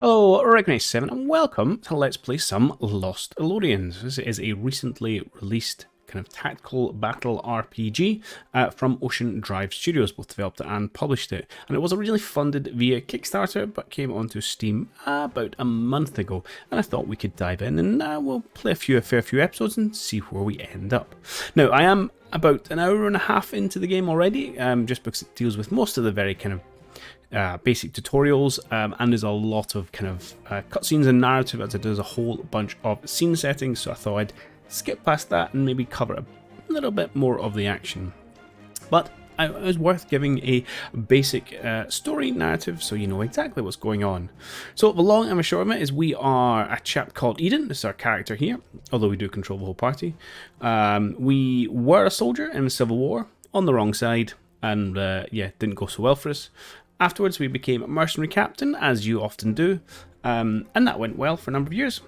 Hello, Regnice7, and welcome to Let's Play some Lost Elodians. This is a recently released kind of tactical battle RPG from Ocean Drive Studios, both developed it and published it. And it was originally funded via Kickstarter, but came onto Steam about a month ago. And I thought we could dive in and we'll play a fair few episodes and see where we end up. Now, I am about an hour and a half into the game already, just because it deals with most of the very kind of basic tutorials, and there's a lot of kind of cutscenes and narrative as it does a whole bunch of scene settings, so I thought I'd skip past that and maybe cover a little bit more of the action. But it was worth giving a basic story narrative so you know exactly what's going on. So the long and the short of it is we are a chap called Eden. This is our character here, although we do control the whole party. We were a soldier in the Civil War on the wrong side, and yeah, didn't go so well for us. Afterwards, we became a mercenary captain, as you often do, and that went well for a number of years.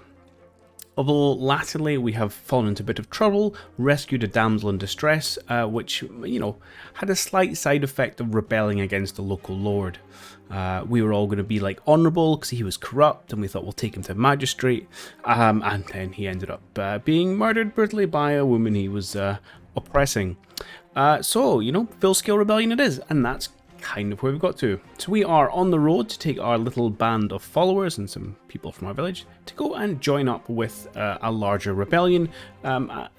Although latterly we have fallen into a bit of trouble, rescued a damsel in distress, which, you know, had a slight side effect of rebelling against the local lord. We were all going to be like honourable because he was corrupt, and we thought we'll take him to magistrate, and then he ended up being murdered brutally by a woman he was oppressing. So, you know, full-scale rebellion it is, and that's kind of where we've got to. So we are on the road to take our little band of followers and some people from our village to go and join up with a larger rebellion, yeah,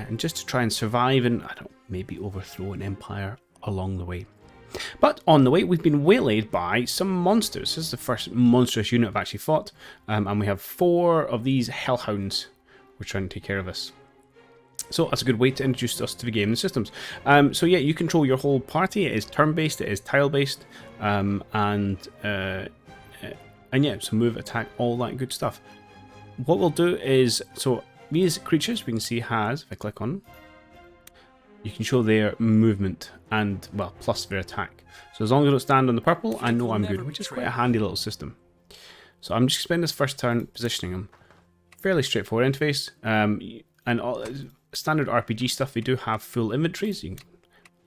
and just to try and survive and, I don't know, maybe overthrow an empire along the way. But on the way, we've been waylaid by some monsters. This is the first monstrous unit I've actually fought, and we have 4 of these hellhounds who are trying to take care of us. So that's a good way to introduce us to the game and systems. So yeah, you control your whole party. It is turn-based, it is tile-based, and yeah, so move, attack, all that good stuff. What we'll do is, so these creatures we can see has, if I click on them, you can show their movement and, well, plus their attack. So as long as I don't stand on the purple, I know I'm good, which is quite a handy little system. So I'm just spending this first turn positioning them. Fairly straightforward interface, and all standard RPG stuff. They do have full inventories,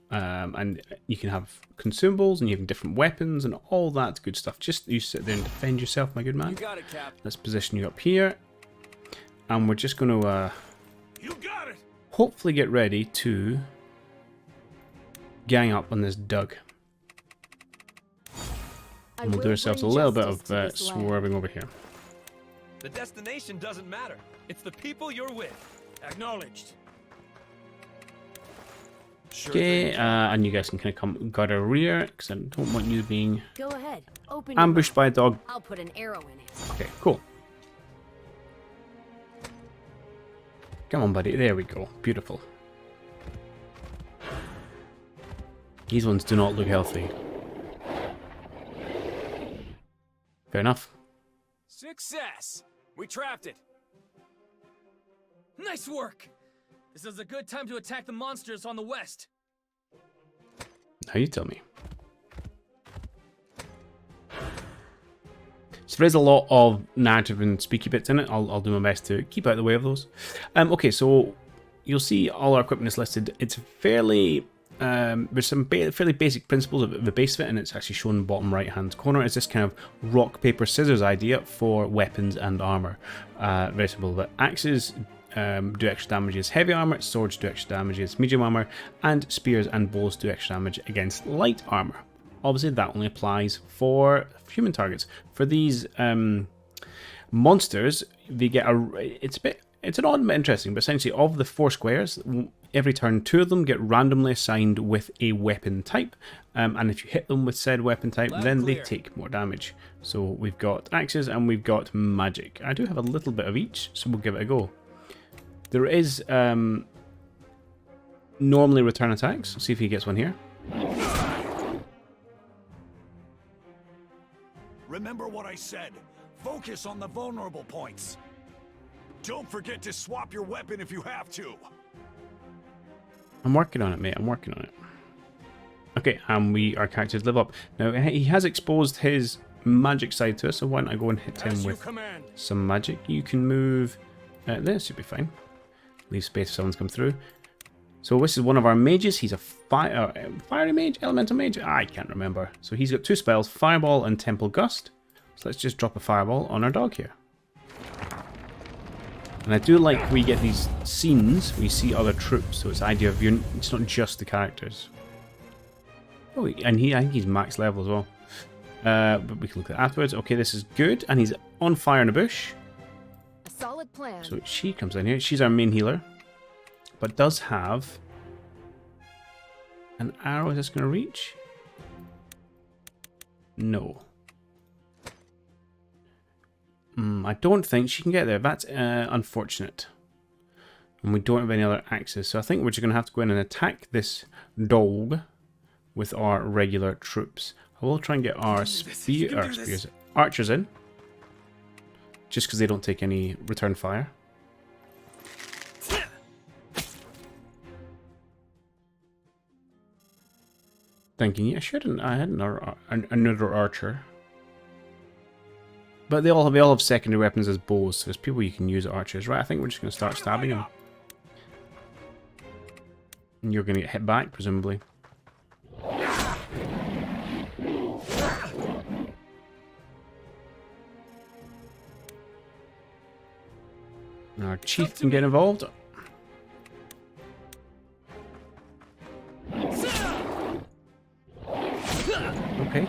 and you can have consumables, and you have different weapons and all that good stuff. Just you sit there and defend yourself, my good man. You got it, Cap. Let's position you up here, and we're just going to You got it. hopefully get ready to gang up on this Doug. And we'll do ourselves a little bit of swerving over here. The destination doesn't matter. It's the people you're with. Acknowledged. Sure Okay, and you guys can kind of come guard our rear, because I don't want you being Go ahead. Open ambushed by a dog. I'll put an arrow in it. Okay, cool. Come on, buddy. There we go. Beautiful. These ones do not look healthy. Fair enough. Success! We trapped it. Nice work! This is a good time to attack the monsters on the west. Now you tell me. So there is a lot of narrative and speaky bits in it. I'll do my best to keep out of the way of those. Okay, so you'll see all our equipment is listed. It's fairly... there's some fairly basic principles at the base of it, and it's actually shown in the bottom right hand corner. It's this kind of rock, paper, scissors idea for weapons and armor. Very simple. The axes do extra damage against heavy armor, swords do extra damage against medium armor, and spears and bows do extra damage against light armor. Obviously, that only applies for human targets. For these monsters, they get it's an odd but interesting, but essentially of the 4 squares, every turn 2 of them get randomly assigned with a weapon type, and if you hit them with said weapon type, then they take more damage. So we've got axes and we've got magic. I do have a little bit of each, so we'll give it a go. There is normally return attacks. Let's see if he gets one here. Remember what I said. Focus on the vulnerable points. Don't forget to swap your weapon if you have to. I'm working on it, mate. I'm working on it. Okay, and our characters live up. Now, he has exposed his magic side to us, so why don't I go and hit him with some magic. You can move... this should be fine. Leave space if someone's come through. So this is one of our mages. He's a fiery mage? Elemental mage? I can't remember. So he's got 2 spells, Fireball and Temple Gust. So let's just drop a fireball on our dog here. And I do like we get these scenes where you see other troops, so it's the idea of it's not just the characters. Oh, and I think he's max level as well. But we can look at that afterwards. Okay, this is good. And he's on fire in a bush. A solid plan. So she comes in here. She's our main healer. But does have an arrow. Is this going to reach? No. I don't think she can get there. That's unfortunate. And we don't have any other axes. So I think we're just going to have to go in and attack this dog with our regular troops. I will try and get our archers in. Just because they don't take any return fire. Thinking, yeah, I had another archer. But they all have secondary weapons as bows, so there's people you can use archers. Right, I think we're just going to start stabbing them. And you're going to get hit back, presumably. And our chief can get involved. Okay.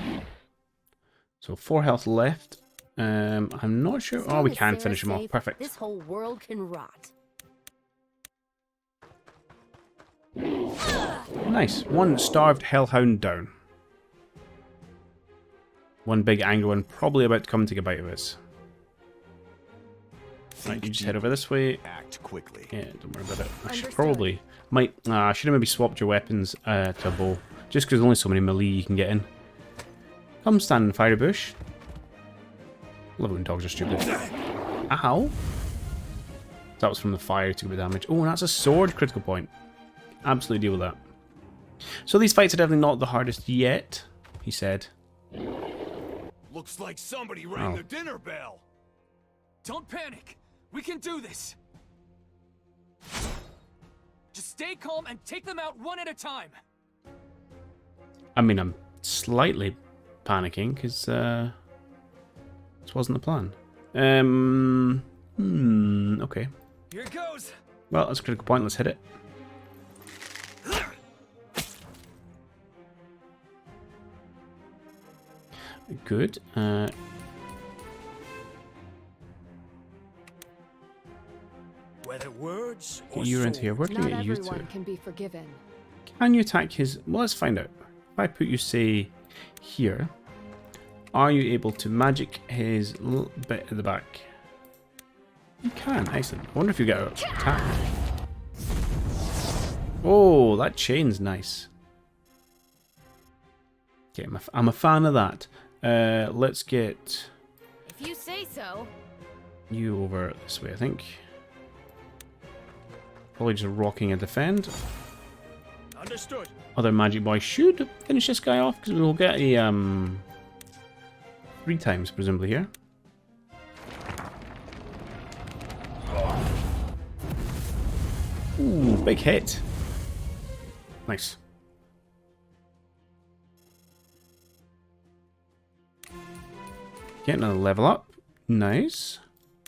So 4 health left. I'm not sure. Oh, we can finish him off. Perfect. This whole world can rot. Nice. One starved hellhound down. One big angry one probably about to come take a bite of us. Right, you just head over this way. Act quickly. Yeah, don't worry about it. I should probably I should have maybe swapped your weapons to a bow, just because there's only so many melee you can get in. Come stand in the fiery bush. Love it when dogs are stupid. Ow! That was from the fire, took a bit of damage. Oh, that's a sword critical point. Absolutely deal with that. So these fights are definitely not the hardest yet, he said. Looks like somebody rang the dinner bell. Don't panic. We can do this. Just stay calm and take them out one at a time. I mean, I'm slightly panicking because this wasn't the plan. Okay. Here it goes. Well, that's a critical point. Let's hit it. Good. Whether words Get you into here. Where can I Not get you to? everyone can be forgiven. Can you attack his... Well, let's find out. If I put you, say, here, are you able to magic his little bit at the back? You can. Excellent. I wonder if you get an attack. Oh, that chain's nice. Okay, I'm a fan of that. Let's get If you say so. you over this way, I think. Probably just rocking a defend. understood. Other magic boy should finish this guy off because we will get a 3 times presumably here. Ooh, big hit. Nice. Get another level up. Nice.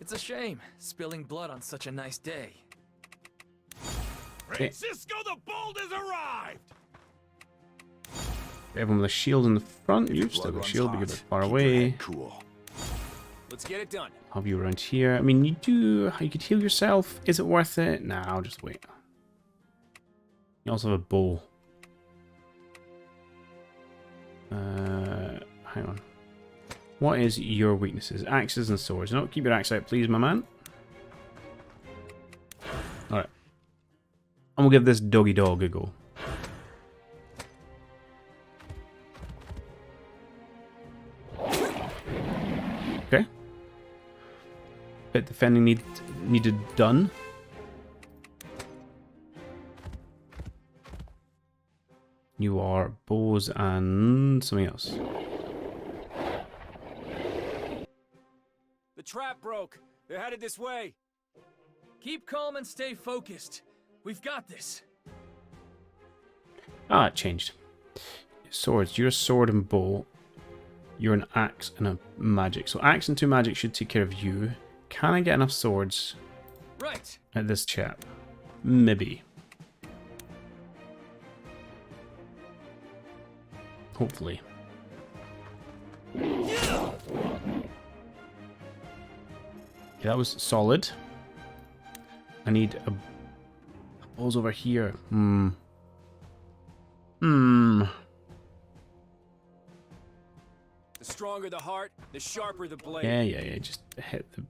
It's a shame spilling blood on such a nice day. Francisco the Bold has arrived. Everyone with a shield in the front. If You've your still blood got a runs shield, but hot, you're a bit far keep your away. head cool. Let's get it done. Have you around here? I mean, you could heal yourself. Is it worth it? Nah, I'll just wait. You also have a bow. Hang on. What is your weaknesses? Axes and swords. No, keep your axe out, please, my man. Alright. And we'll give this doggy dog a go. Okay. Bit defending needed done. You are bows and something else. The trap broke. They're headed this way. Keep calm and stay focused. We've got this. Ah, it changed. Swords. You're a sword and bow. You're an axe and a magic. So axe and 2 magic should take care of you. Can I get enough swords Right. at this chap? Maybe. Hopefully. Yeah, that was solid. I need a balls over here. The stronger the heart, the sharper the blade. Yeah. Just hit the...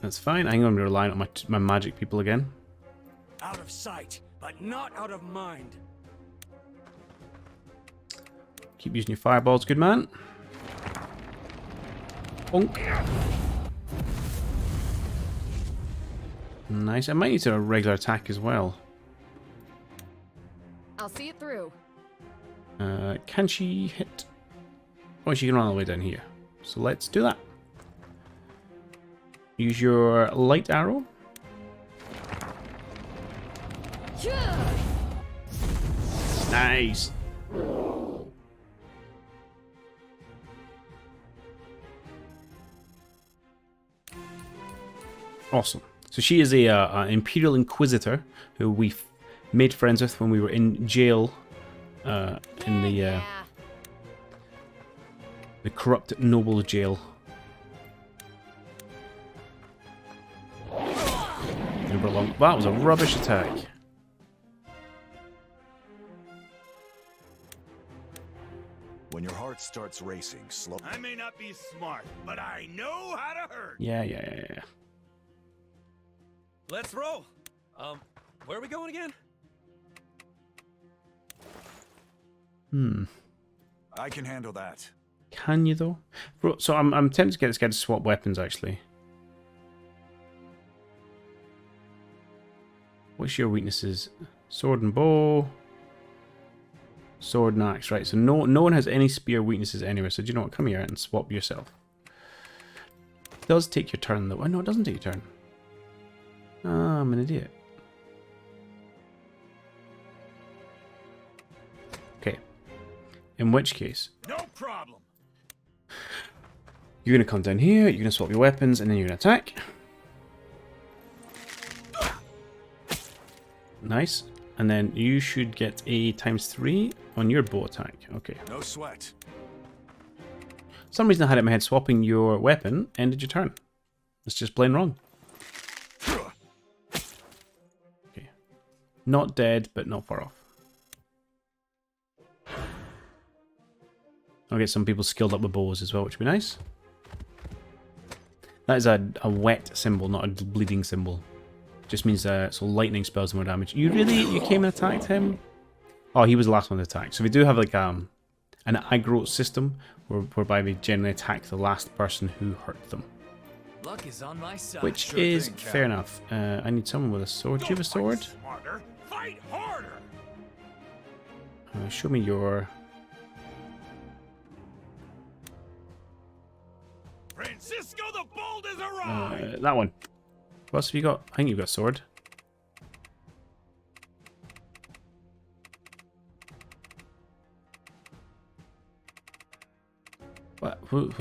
That's fine. I'm going to be relying on my magic people again. Out of sight, but not out of mind. Keep using your fireballs, good man. Bonk. Nice. I might need a regular attack as well. I'll see it through. Can she hit? Oh, she can run all the way down here. So let's do that. Use your light arrow. Nice. Awesome. So she is an Imperial Inquisitor who we made friends with when we were in jail in the corrupt noble jail. That was a rubbish attack. When your heart starts racing, slow. I may not be smart, but I know how to hurt. Yeah. Let's roll. Where are we going again? I can handle that. Can you though? So I'm tempted to get this guy to swap weapons actually. What's your weaknesses? Sword and bow. Sword and axe, right? So no one has any spear weaknesses anyway. So do you know what? Come here and swap yourself. It does take your turn though. Oh no, it doesn't take your turn. Ah, I'm an idiot. Okay. In which case, No problem. you're gonna come down here. You're gonna swap your weapons, and then you're gonna attack. Nice. And then you should get a ×3 on your bow attack. Okay. No sweat. For some reason I had it in my head swapping your weapon ended your turn. It's just plain wrong. Okay. Not dead, but not far off. I'll get some people skilled up with bows as well, which would be nice. That is a wet symbol, not a bleeding symbol. Just means so lightning spells more damage. You came and attacked him? Oh, he was the last one to attack. So we do have like an aggro system whereby we generally attack the last person who hurt them. Luck is on my side. Which Sure is thing, Cap. fair enough. I need someone with a sword. Do you have a sword? Fight smarter. Fight harder. Show me your... Francisco the Bold has arrived. that one. What else have you got? I think you've got a sword. Who?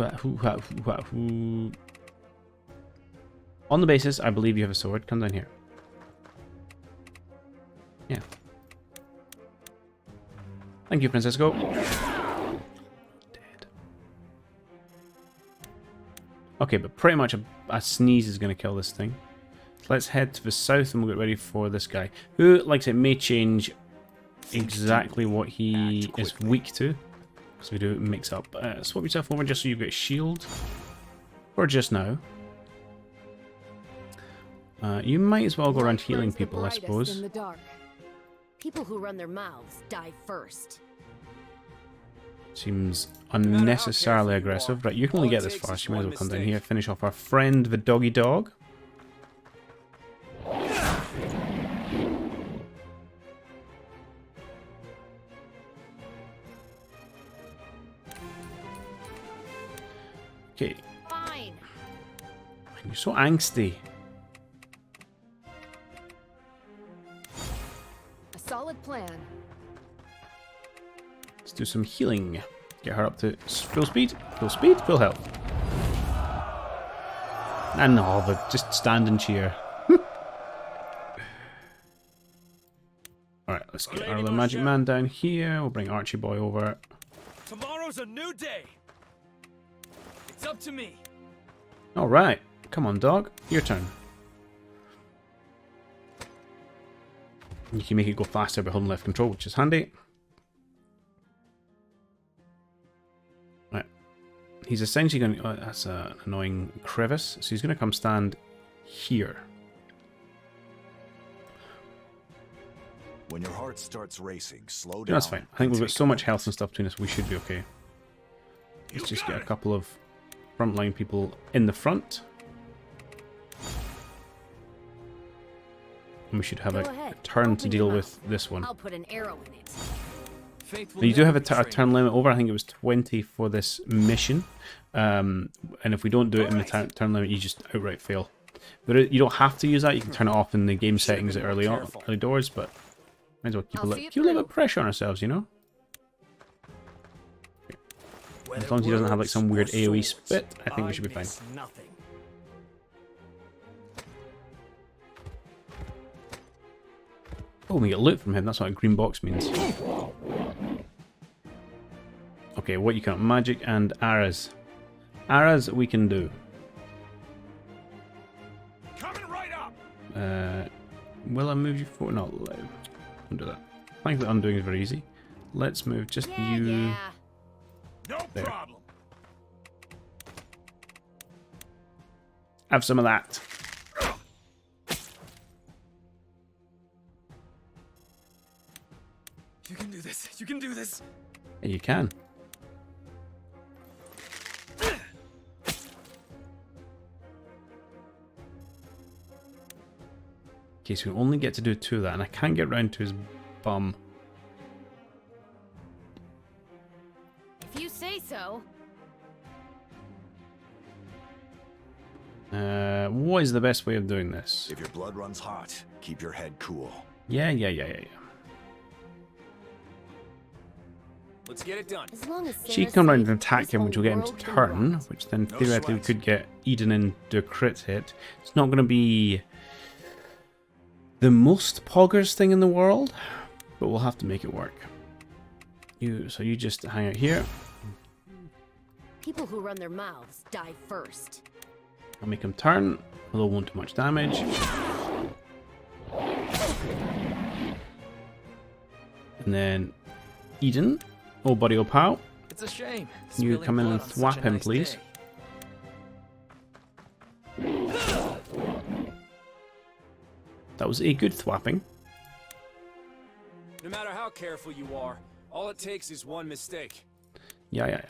On the basis, I believe you have a sword. Come down here. Yeah. Thank you, Francisco. Dead. Okay, but pretty much a sneeze is going to kill this thing. Let's head to the south and we'll get ready for this guy. Who, like I said, may change exactly what he is weak to. Because we do mix up. Swap yourself over just so you get shield. For just now. You might as well go around healing Burns the people, I brightest suppose. in the dark. People who run their mouths die first. Seems unnecessarily aggressive. Right, you can only get this far, so you might as well come down here. Finish off our friend, the doggy dog. Okay. Fine. You're so angsty. A solid plan. Let's do some healing. Get her up to full speed, full health. And no, but just stand and cheer. Alright, let's get our little magic man down here. We'll bring Archie Boy over. Tomorrow's a new day. It's up to me. Alright, come on, dog. Your turn. You can make it go faster by holding left control, which is handy. Right. He's essentially going to... Oh, that's an annoying crevice. So he's going to come stand here. When your heart starts racing, slow down. Yeah, that's fine. I think we've got so much health and stuff between us, we should be okay. Let's just get a couple of frontline people in the front. And we should have a turn to deal with this one. I'll put an arrow in it. Faith Now, will you do have never a betray turn limit over. I think it was 20 for this mission. And if we don't do it in the turn limit, you just outright fail. But you don't have to use that. You can turn it off in the game settings early doors, but might as well keep a little bit of pressure on ourselves, you know? As long as he doesn't have like some weird AoE spit, I think we should be fine. Nothing. Oh, we get loot from him. That's what a green box means. Okay, what you can magic and arrows. Arrows we can do. Coming right up. Will I move you forward? No, don't do that. Thankfully, undoing is very easy. Let's move just Yeah, you. yeah. No There. problem. Have some of that. You can do this. You can do this. Yeah, you can. Okay, so we only get to do 2 of that, and I can't get round to his bum. If you say so. What is the best way of doing this? If your blood runs hot, keep your head cool. Yeah. Let's get it done. As long as She Sarah's can come round safe, and attack this him, which will whole get him to world can turn, rot. which then No theoretically we sweat. could get Eden and do a crit hit. It's not going to be the most poggers thing in the world, but we'll have to make it work. So you just hang out here. People who run their mouths die first. I'll make him turn, although it won't do much damage. And then Eden, old buddy, old pal. It's a shame. You come in and thwap him, please. That was a good thwapping. No matter how careful you are, all it takes is one mistake. Yeah.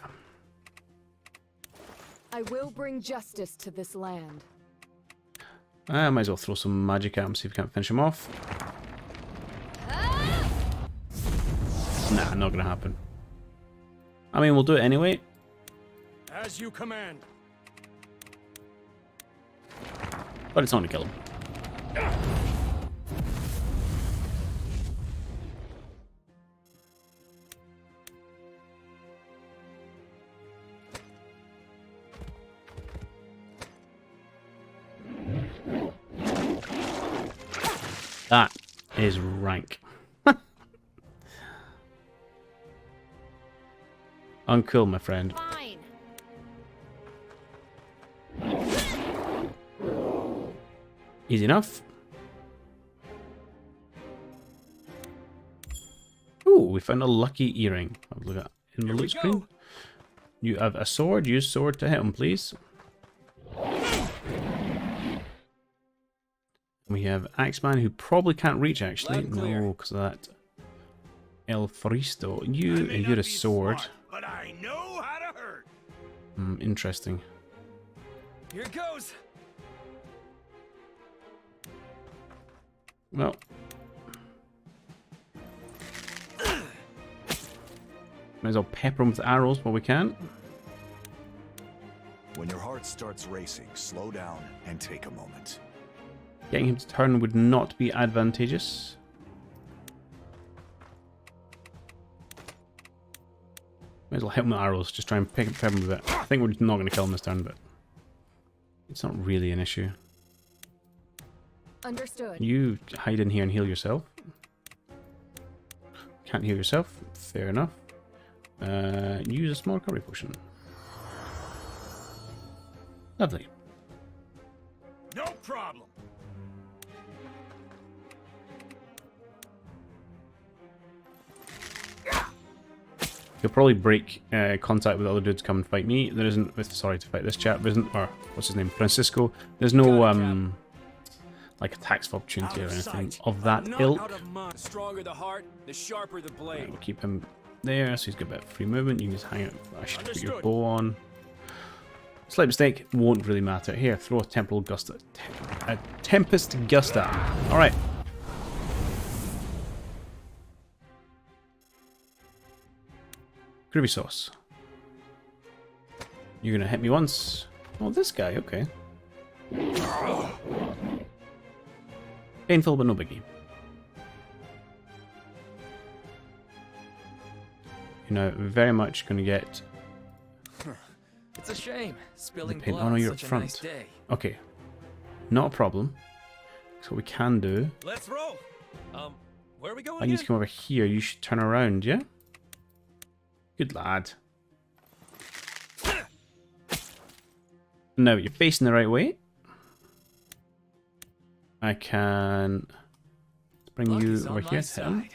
I will bring justice to this land. I might as well throw some magic at him, see if we can't finish him off. Nah, not gonna happen. I mean, we'll do it anyway. As you command. But it's not gonna kill him. That is rank. Uncool, my friend. Fine. Easy enough. Ooh, we found a lucky earring. Have a look at in the Here we loot screen. go. You have a sword. Use sword to hit him, please. We have Axeman, who probably can't reach, actually. Loud and clear. No, because of that. El Faristo. You I and may you're not a be sword. smart, but I know how to hurt. Interesting. Here it goes. Well. Might as well pepper him with arrows while we can. When your heart starts racing, slow down and take a moment. Getting him to turn would not be advantageous. Might as well hit him with arrows, just try and pick him a bit. I think we're not going to kill him this turn, but it's not really an issue. Understood. You hide in here and heal yourself. Can't heal yourself. Fair enough. Use a small recovery potion. Lovely. No problem. He'll probably break contact with other dudes come and fight me. There isn't, sorry, to fight this chap. There isn't, or what's his name, Francisco. There's no like attacks of opportunity or anything of that ilk. The stronger the heart, the sharper the blade. We'll keep him there, so he's got a bit of free movement. You can just hang out. I should put your bow on. Slight mistake, won't really matter. Here, throw a temporal gusta, a tempest gusta. All right. Groovy sauce. You're gonna hit me once. Oh, this guy, okay. Painful, but no biggie. You're now very much gonna get. It's a shame spilling paint. blood Oh no, on you're up such a front. nice day. Okay, not a problem. So what we can do. Let's roll. Where are we going? I need to come over here. You should turn around, yeah? Good lad. Now you're facing the right way. I can bring you over here to him.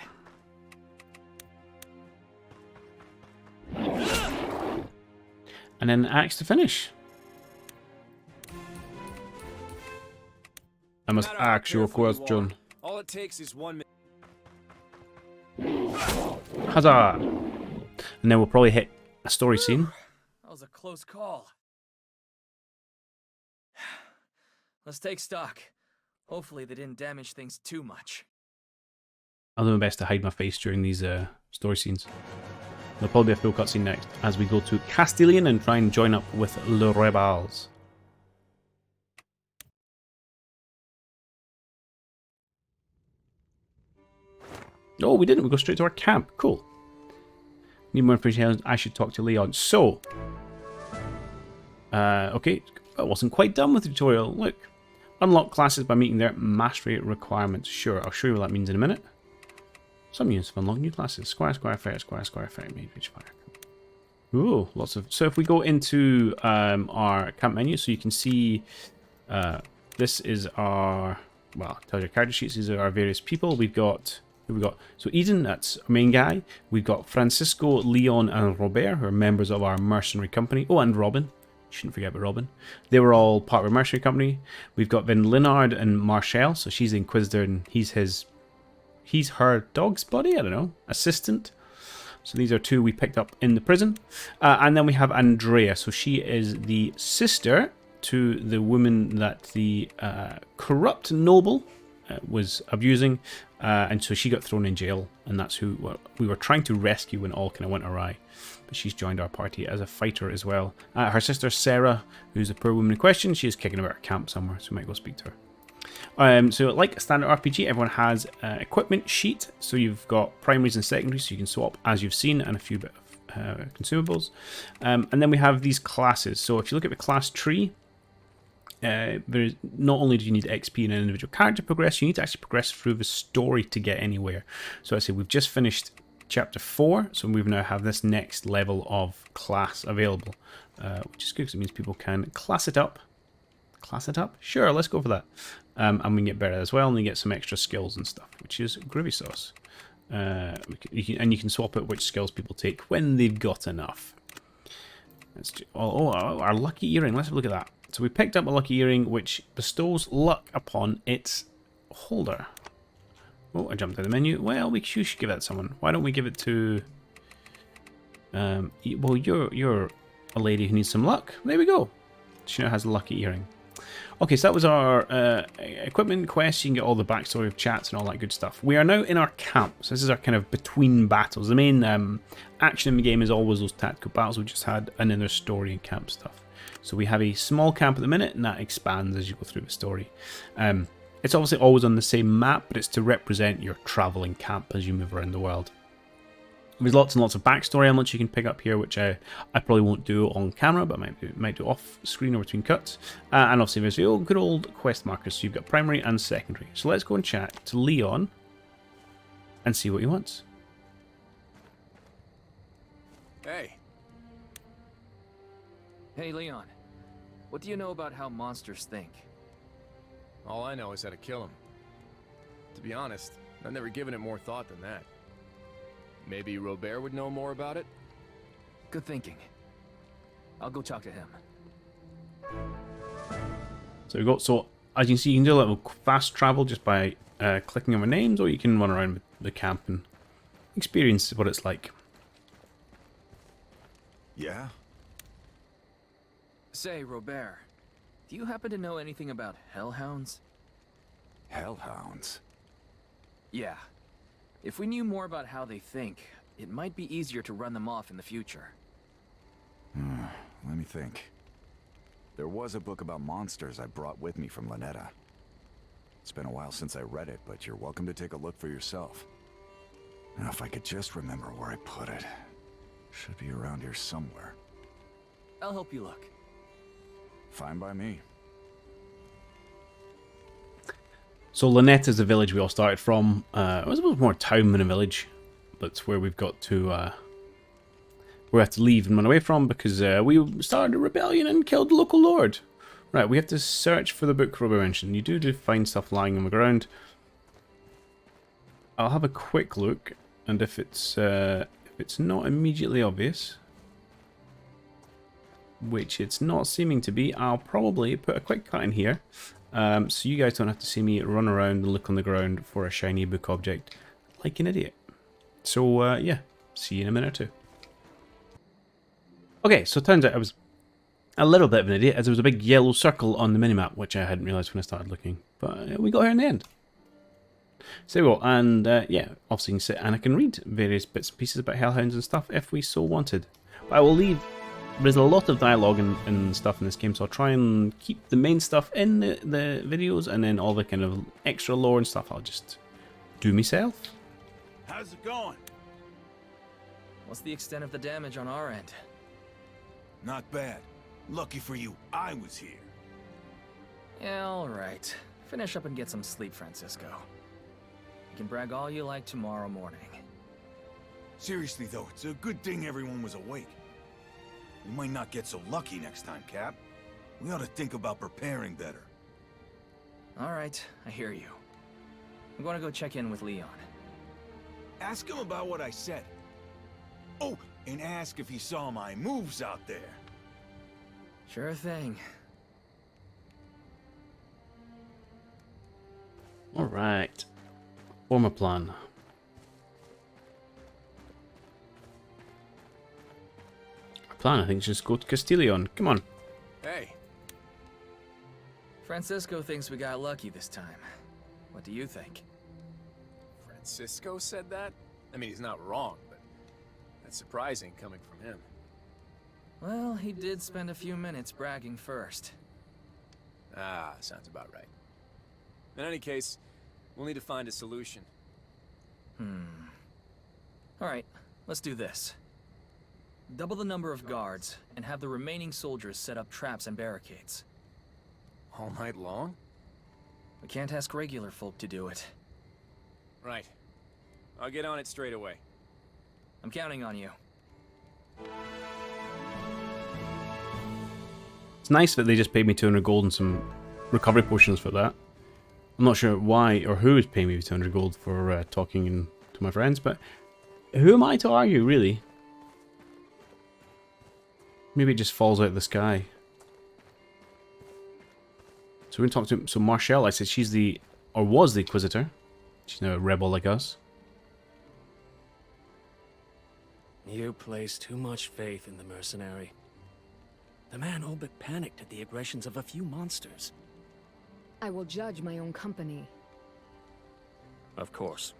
And then axe to finish. I must ask you a question. All it takes is 1 minute. Huzzah! And then we'll probably hit a story scene. That was a close call. Let's take stock. Hopefully they didn't damage things too much. I'll do my best to hide my face during these story scenes. There'll probably be a full cutscene next as we go to Castilian and try and join up with Le Rebels. Oh, we didn't. We go straight to our camp. Cool. Need more information. I should talk to Leon. So, okay, I wasn't quite done with the tutorial. Look, unlock classes by meeting their mastery requirements. Sure, I'll show you what that means in a minute. Some units have unlocked new classes. Squire, fire, mage, fire. Ooh, lots of. So if we go into our camp menu, so you can see this is our, well, tells your character sheets. These are our various people. We've got. We've got, so Eden, that's our main guy. We've got Francisco, Leon, and Robert, who are members of our mercenary company. Oh, and Robin. Shouldn't forget about Robin. They were all part of our mercenary company. We've got then Linard and Marshall, so she's the Inquisitor, and he's her dog's buddy, I don't know, assistant. So these are two we picked up in the prison. And then we have Andrea, so she is the sister to the woman that the corrupt noble was abusing, and so she got thrown in jail, and that's who we were trying to rescue when all kind of went awry. But she's joined our party as a fighter as well. Her sister Sarah, who's the poor woman in question, she is kicking about her camp somewhere, so we might go speak to her. So like a standard RPG, everyone has an equipment sheet, so you've got primaries and secondaries, so you can swap as you've seen, and a few bit of consumables. And then we have these classes. So if you look at the class tree, there's not only do you need XP in an individual character to progress, you need to actually progress through the story to get anywhere. So I say we've just finished chapter 4, so we now have this next level of class available, which is good because it means people can class it up. Class it up? Sure, let's go for that. And we can get better as well, and we get some extra skills and stuff, which is groovy sauce. You can swap out which skills people take when they've got enough. Our lucky earring. Let's have a look at that. So we picked up a lucky earring which bestows luck upon its holder. Oh, I jumped out of the menu. Well, you should give that to someone. Why don't we give it to... well, you're a lady who needs some luck. There we go. She now has a lucky earring. Okay, so that was our equipment quest. You can get all the backstory of chats and all that good stuff. We are now in our camp. So this is our kind of between battles. The main action in the game is always those tactical battles we just had, and then there's story and camp stuff. So we have a small camp at the minute, and that expands as you go through the story. It's obviously always on the same map, but it's to represent your traveling camp as you move around the world. There's lots and lots of backstory on which you can pick up here, which I probably won't do on camera, but might do off screen or between cuts. And obviously there's the good old quest markers, so you've got primary and secondary. So let's go and chat to Leon and see what he wants. Hey. Hey, Leon. What do you know about how monsters think? All I know is how to kill him. To be honest, I've never given it more thought than that. Maybe Robert would know more about it? Good thinking. I'll go talk to him. So as you can see, you can do a little fast travel just by clicking on the names, or you can run around the camp and experience what it's like. Yeah? Say, Robert, do you happen to know anything about hellhounds? Hellhounds? Yeah. If we knew more about how they think, it might be easier to run them off in the future. Let me think. There was a book about monsters I brought with me from Lynetta. It's been a while since I read it, but you're welcome to take a look for yourself. Now, if I could just remember where I put it. Should be around here somewhere. I'll help you look. Fine by me. So Lynette is the village we all started from. It was a bit more town than a village, but it's where we've got to we have to leave and run away from because we started a rebellion and killed the local lord. Right, we have to search for the book Robert mentioned. You do find stuff lying on the ground. I'll have a quick look, and if it's not immediately obvious, which it's not seeming to be, I'll probably put a quick cut in here. So you guys don't have to see me run around and look on the ground for a shiny book object like an idiot. So yeah, see you in a minute or two. Okay, so it turns out I was a little bit of an idiot as there was a big yellow circle on the minimap, which I hadn't realised when I started looking. But we got here in the end. So we go, and yeah, obviously you can sit and I can read various bits and pieces about hellhounds and stuff if we so wanted. But I will leave. There's a lot of dialogue and stuff in this game, so I'll try and keep the main stuff in the videos, and then all the kind of extra lore and stuff I'll just do myself. How's it going? What's the extent of the damage on our end? Not bad. Lucky for you, I was here. Yeah, alright. Finish up and get some sleep, Francisco. You can brag all you like tomorrow morning. Seriously though, it's a good thing everyone was awake. We might not get so lucky next time, Cap. We ought to think about preparing better. Alright, I hear you. I'm gonna go check in with Leon. Ask him about what I said. Oh, and ask if he saw my moves out there. Sure thing. Alright. Form a plan. Our plan, I think, is just go to Castilion. Come on. Hey. Francisco thinks we got lucky this time. What do you think? Francisco said that? I mean, he's not wrong, but that's surprising coming from him. Well, he did spend a few minutes bragging first. Ah, sounds about right. In any case, we'll need to find a solution. Alright, let's do this. Double the number of guards, and have the remaining soldiers set up traps and barricades. All night long? We can't ask regular folk to do it. Right. I'll get on it straight away. I'm counting on you. It's nice that they just paid me 200 gold and some recovery potions for that. I'm not sure why or who is paying me 200 gold for talking to my friends, but who am I to argue, really? Maybe it just falls out of the sky. So we're going to talk to... So Marshall, I said she's the... Or was the Inquisitor. She's now a rebel like us. You place too much faith in the mercenary. The man all but panicked at the aggressions of a few monsters. I will judge my own company. Of course.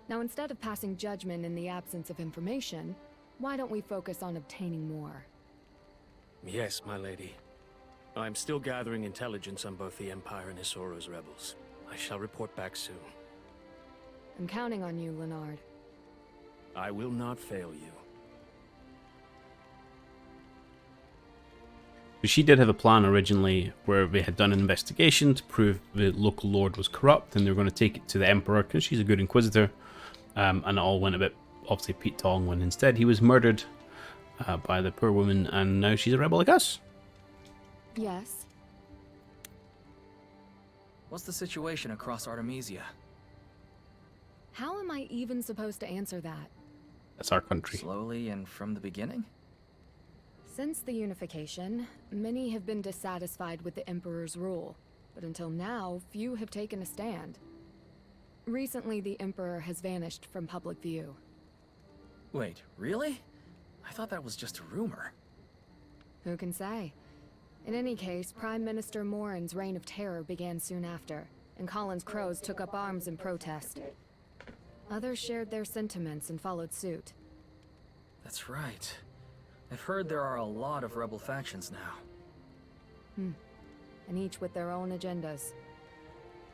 Now, instead of passing judgment in the absence of information, why don't we focus on obtaining more? Yes, my lady. I'm still gathering intelligence on both the Empire and Isoro's rebels. I shall report back soon. I'm counting on you, Leonard. I will not fail you. So she did have a plan originally where they had done an investigation to prove the local lord was corrupt, and they were going to take it to the Emperor because she's a good inquisitor. And it all went a bit, obviously, Pete Tong, when instead he was murdered by the poor woman, and now she's a rebel like us. Yes. What's the situation across Artemisia? How am I even supposed to answer that? That's our country. Slowly and from the beginning? Since the unification, many have been dissatisfied with the Emperor's rule, but until now, few have taken a stand. Recently, the Emperor has vanished from public view. Wait, really? I thought that was just a rumor. Who can say? In any case, Prime Minister Morin's reign of terror began soon after, and Colin's Crows took up arms in protest. Others shared their sentiments and followed suit. That's right. I've heard there are a lot of rebel factions now. And each with their own agendas.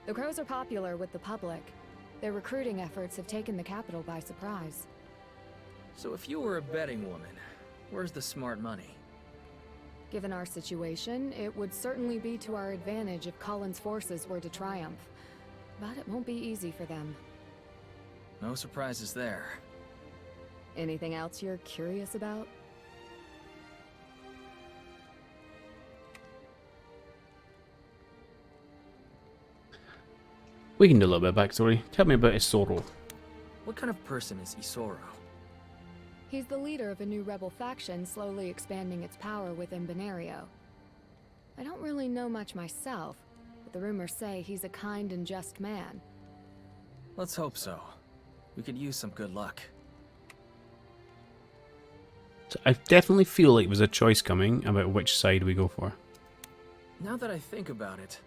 The Crows are popular with the public. Their recruiting efforts have taken the capital by surprise. So if you were a betting woman, where's the smart money? Given our situation, it would certainly be to our advantage if Colin's forces were to triumph. But it won't be easy for them. No surprises there. Anything else you're curious about? We can do a little bit of backstory. Tell me about Isoro. What kind of person is Isoro? He's the leader of a new rebel faction slowly expanding its power within Benario. I don't really know much myself, but the rumors say he's a kind and just man. Let's hope so. We could use some good luck. So I definitely feel like there's a choice coming about which side we go for. Now that I think about it,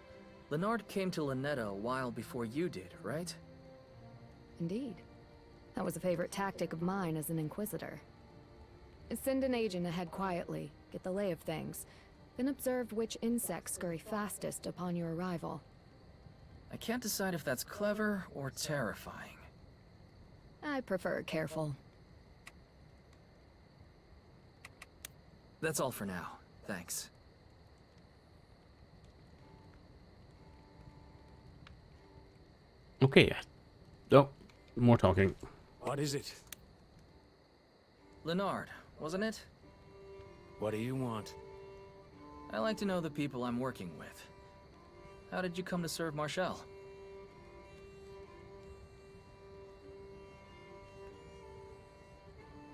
Leonard came to Lynetta a while before you did, right? Indeed. That was a favorite tactic of mine as an Inquisitor. Send an agent ahead quietly, get the lay of things, then observe which insects scurry fastest upon your arrival. I can't decide if that's clever or terrifying. I prefer careful. That's all for now. Thanks. Okay. Oh, more talking. What is it? Leonard, wasn't it? What do you want? I like to know the people I'm working with. How did you come to serve Marshall?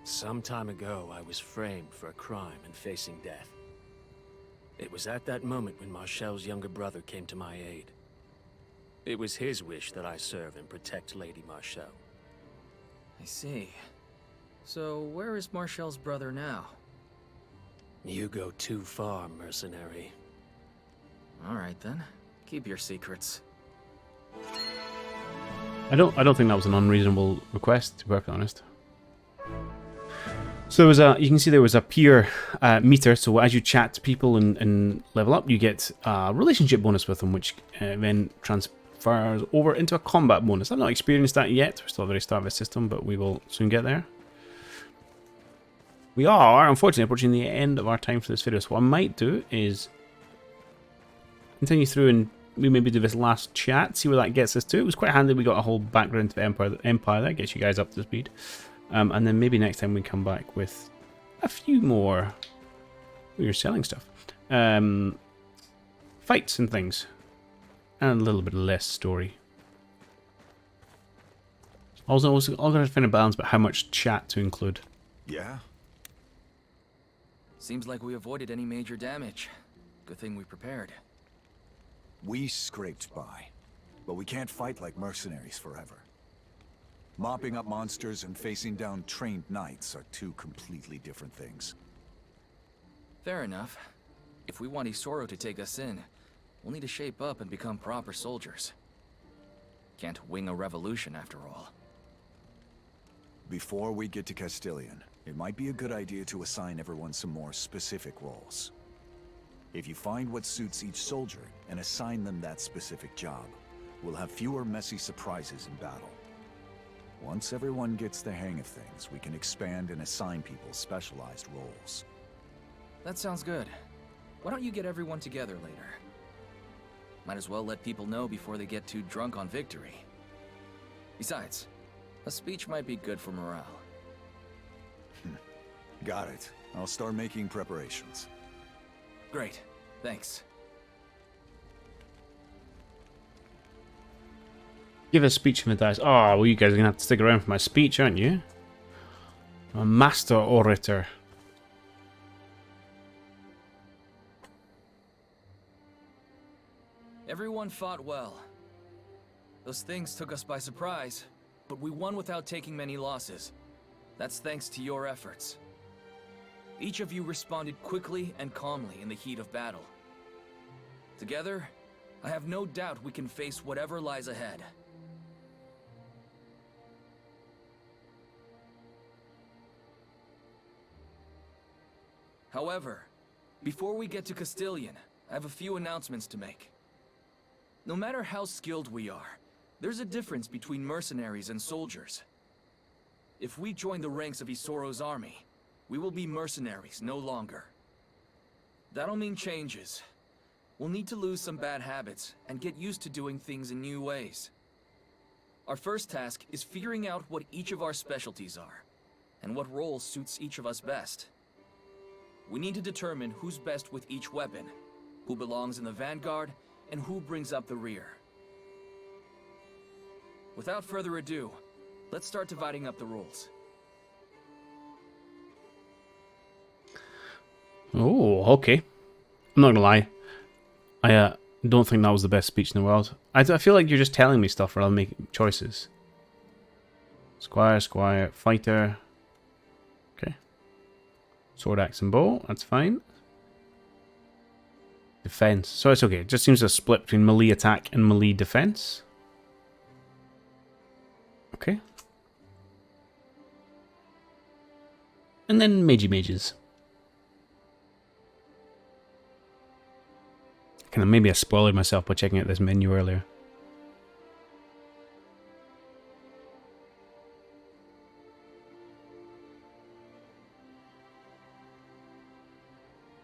Some time ago, I was framed for a crime and facing death. It was at that moment when Marshall's younger brother came to my aid. It was his wish that I serve and protect Lady Marshall. I see. So, where is Marshall's brother now? You go too far, mercenary. Alright then. Keep your secrets. I don't think that was an unreasonable request, to be perfectly honest. So there was you can see there was a peer meter, so as you chat to people and level up, you get a relationship bonus with them, which then transfers over into a combat bonus. I've not experienced that yet, we're still at the very start of the system, but we will soon get there. We are, unfortunately, approaching the end of our time for this video, so what I might do is continue through and we maybe do this last chat, see where that gets us to. It was quite handy, we got a whole background to the Empire that gets you guys up to speed. And then maybe next time we come back with a few more we're selling stuff. Fights and things. And a little bit less story. Also got to find a balance about how much chat to include. Yeah? Seems like we avoided any major damage. Good thing we prepared. We scraped by, but we can't fight like mercenaries forever. Mopping up monsters and facing down trained knights are two completely different things. Fair enough. If we want Isoro to take us in, we'll need to shape up and become proper soldiers. Can't wing a revolution after all. Before we get to Castilian, it might be a good idea to assign everyone some more specific roles. If you find what suits each soldier and assign them that specific job, we'll have fewer messy surprises in battle. Once everyone gets the hang of things, we can expand and assign people specialized roles. That sounds good. Why don't you get everyone together later? Might as well let people know before they get too drunk on victory. Besides, a speech might be good for morale. Got it. I'll start making preparations. Great. Thanks. Give a speech from the dice. Oh, well, you guys are going to have to stick around for my speech, aren't you? I'm a master orator. Everyone fought well. Those things took us by surprise, but we won without taking many losses. That's thanks to your efforts. Each of you responded quickly and calmly in the heat of battle. Together, I have no doubt we can face whatever lies ahead. However, before we get to Castilian, I have a few announcements to make. No matter how skilled we are, there's a difference between mercenaries and soldiers. If we join the ranks of Isoro's army, we will be mercenaries no longer. That'll mean changes. We'll need to lose some bad habits and get used to doing things in new ways. Our first task is figuring out what each of our specialties are, and what role suits each of us best. We need to determine who's best with each weapon, who belongs in the vanguard, and who brings up the rear. Without further ado, let's start dividing up the roles. Oh, okay. I'm not gonna lie. I don't think that was the best speech in the world. I feel like you're just telling me stuff rather than making choices. Squire, squire, fighter. Okay. Sword, axe, and bow. That's fine. Defense. So it's okay. It just seems to split between melee attack and melee defense. Okay. And then mages. Kind of maybe I spoiled myself by checking out this menu earlier.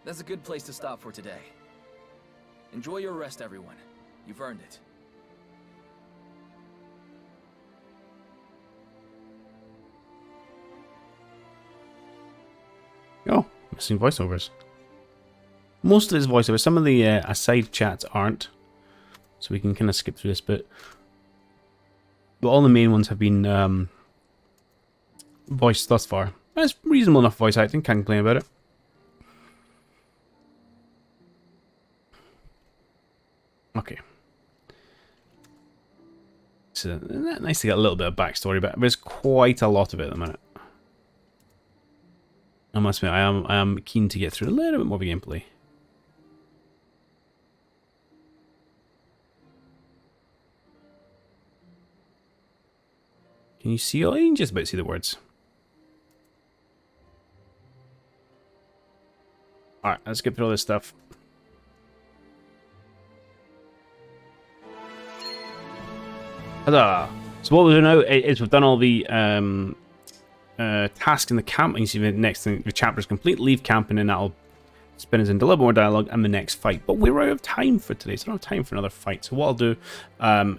That's a good place to stop for today. Enjoy your rest, everyone. You've earned it. Oh, missing voiceovers. Most of his voiceovers, some of the aside chats aren't, so we can kind of skip through this bit. But all the main ones have been voiced thus far. It's reasonable enough voice acting, can't complain about it. Okay. So, nice to get a little bit of backstory, but there's quite a lot of it at the minute. I must admit, I am keen to get through a little bit more of a gameplay. Can you see? Oh, you can just about see the words. Alright, let's get through all this stuff. Huzzah! So what we'll do now is we've done all the task in the camp, and you see the next thing, the chapter is complete. Leave camping, and that'll spin us into a little more dialogue and the next fight. But we're out of time for today, so I don't have time for another fight. So what I'll do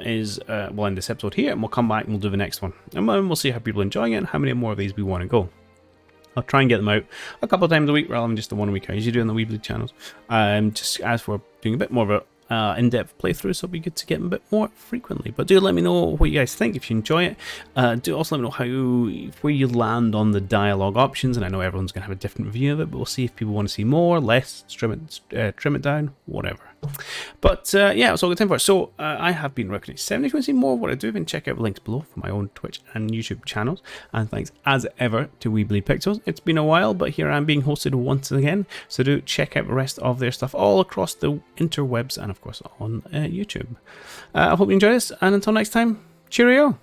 is we'll end this episode here, and we'll come back and we'll do the next one. And we'll see how people are enjoying it and how many more of these we want to go. I'll try and get them out a couple of times a week rather than just the 1 week I usually do on the Weebly channels. Just as we're doing a bit more of a in-depth playthrough, so it'll be good to get them a bit more frequently. But do let me know what you guys think if you enjoy it. Do also let me know where you land on the dialogue options, and I know everyone's going to have a different view of it, but we'll see if people want to see more, less, trim it down, whatever. But yeah, that's all the time for it. So I have been Reckoning7. If you want to see more of what I do, then check out the links below for my own Twitch and YouTube channels. And thanks as ever to Weebly Pixels. It's been a while, but here I'm being hosted once again. So do check out the rest of their stuff all across the interwebs and of course on YouTube. I hope you enjoy this, and until next time, cheerio!